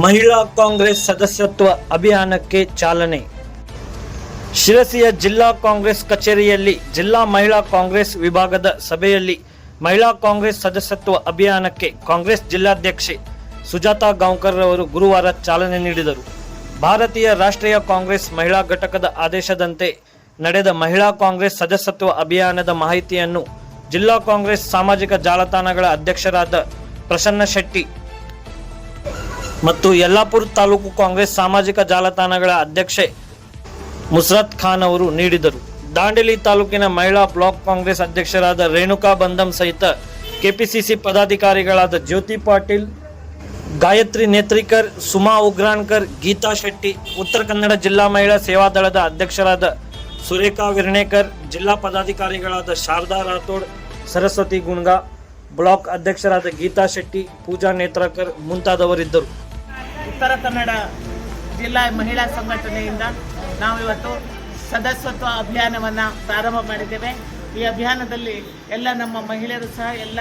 ಮಹಿಳಾ ಕಾಂಗ್ರೆಸ್ ಸದಸ್ಯತ್ವ ಅಭಿಯಾನಕ್ಕೆ ಚಾಲನೆ. ಶಿರಸಿಯ ಜಿಲ್ಲಾ ಕಾಂಗ್ರೆಸ್ ಕಚೇರಿಯಲ್ಲಿ ಜಿಲ್ಲಾ ಮಹಿಳಾ ಕಾಂಗ್ರೆಸ್ ವಿಭಾಗದ ಸಭೆಯಲ್ಲಿ ಮಹಿಳಾ ಕಾಂಗ್ರೆಸ್ ಸದಸ್ಯತ್ವ ಅಭಿಯಾನಕ್ಕೆ ಕಾಂಗ್ರೆಸ್ ಜಿಲ್ಲಾಧ್ಯಕ್ಷೆ ಸುಜಾತಾ ಗಾಂವ್ಕರ್ ಅವರು ಗುರುವಾರ ಚಾಲನೆ ನೀಡಿದರು. ಭಾರತೀಯ ರಾಷ್ಟ್ರೀಯ ಕಾಂಗ್ರೆಸ್ ಮಹಿಳಾ ಘಟಕದ ಆದೇಶದಂತೆ ನಡೆದ ಮಹಿಳಾ ಕಾಂಗ್ರೆಸ್ ಸದಸ್ಯತ್ವ ಅಭಿಯಾನದ ಮಾಹಿತಿಯನ್ನು ಜಿಲ್ಲಾ ಕಾಂಗ್ರೆಸ್ ಸಾಮಾಜಿಕ ಜಾಲತಾಣಗಳ ಅಧ್ಯಕ್ಷರಾದ ಪ್ರಸನ್ನ ಶೆಟ್ಟಿ ಮತ್ತು ಯಲ್ಲಾಪುರ ತಾಲೂಕು ಕಾಂಗ್ರೆಸ್ ಸಾಮಾಜಿಕ ಜಾಲತಾಣಗಳ ಅಧ್ಯಕ್ಷೆ ಮುಸ್ರತ್ ಖಾನ್ ಅವರು ನೀಡಿದರು. ದಾಂಡೇಲಿ ತಾಲೂಕಿನ ಮಹಿಳಾ ಬ್ಲಾಕ್ ಕಾಂಗ್ರೆಸ್ ಅಧ್ಯಕ್ಷರಾದ ರೇಣುಕಾ ಬಂದಂ ಸಹಿತ ಕೆಪಿಸಿಸಿ ಪದಾಧಿಕಾರಿಗಳಾದ ಜ್ಯೋತಿ ಪಾಟೀಲ್, ಗಾಯತ್ರಿ ನೇತ್ರಿಕರ್, ಸುಮಾ ಉಗ್ರಾಣ್ಕರ್, ಗೀತಾ ಶೆಟ್ಟಿ, ಉತ್ತರ ಕನ್ನಡ ಜಿಲ್ಲಾ ಮಹಿಳಾ ಸೇವಾದಳದ ಅಧ್ಯಕ್ಷರಾದ ಸುರೇಖಾ ವಿರ್ಣೇಕರ್, ಜಿಲ್ಲಾ ಪದಾಧಿಕಾರಿಗಳಾದ ಶಾರದಾ ರಾಥೋಡ್, ಸರಸ್ವತಿ ಗುಣ್ಗಾ, ಬ್ಲಾಕ್ ಅಧ್ಯಕ್ಷರಾದ ಗೀತಾ ಶೆಟ್ಟಿ, ಪೂಜಾ ನೇತ್ರಾಕರ್ ಮುಂತಾದವರಿದ್ದರು. ಉತ್ತರ ಕನ್ನಡ ಜಿಲ್ಲಾ ಮಹಿಳಾ ಸಂಘಟನೆಯಿಂದ ನಾವಿವತ್ತು ಸದಸ್ಯತ್ವ ಅಭಿಯಾನವನ್ನು ಪ್ರಾರಂಭ ಮಾಡಿದ್ದೇವೆ. ಈ ಅಭಿಯಾನದಲ್ಲಿ ಎಲ್ಲ ನಮ್ಮ ಮಹಿಳೆಯರು ಸಹ, ಎಲ್ಲ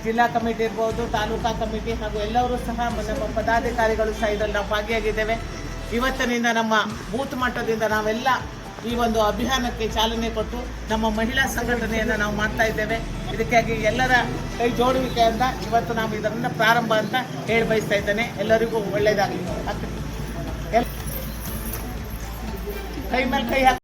ಜಿಲ್ಲಾ ಕಮಿಟಿ ಇರ್ಬೋದು, ತಾಲೂಕಾ ಕಮಿಟಿ ಹಾಗೂ ಎಲ್ಲರೂ ಸಹ, ನಮ್ಮ ಪದಾಧಿಕಾರಿಗಳು ಸಹ ಇದರಲ್ಲಿ ನಾವು ಭಾಗಿಯಾಗಿದ್ದೇವೆ. ಇವತ್ತಿನಿಂದ ನಮ್ಮ ಬೂತ್ ಮಟ್ಟದಿಂದ ನಾವೆಲ್ಲ ಈ ಒಂದು ಅಭಿಯಾನಕ್ಕೆ ಚಾಲನೆ ಕೊಟ್ಟು ನಮ್ಮ ಮಹಿಳಾ ಸಂಘಟನೆಯನ್ನು ನಾವು ಮಾಡ್ತಾ ಇದ್ದೇವೆ. ಇದಕ್ಕಾಗಿ ಎಲ್ಲರ ಕೈ ಜೋಡುವಿಕೆಯಿಂದ ಇವತ್ತು ನಾವು ಇದರಿಂದ ಪ್ರಾರಂಭ ಅಂತ ಹೇಳಿ ಬಯಸ್ತಾ ಇದ್ದೇನೆ. ಎಲ್ಲರಿಗೂ ಒಳ್ಳೆಯದಾಗಲಿ. ಕೈ ಮೇಲೆ ಕೈ ಹಾಕಿ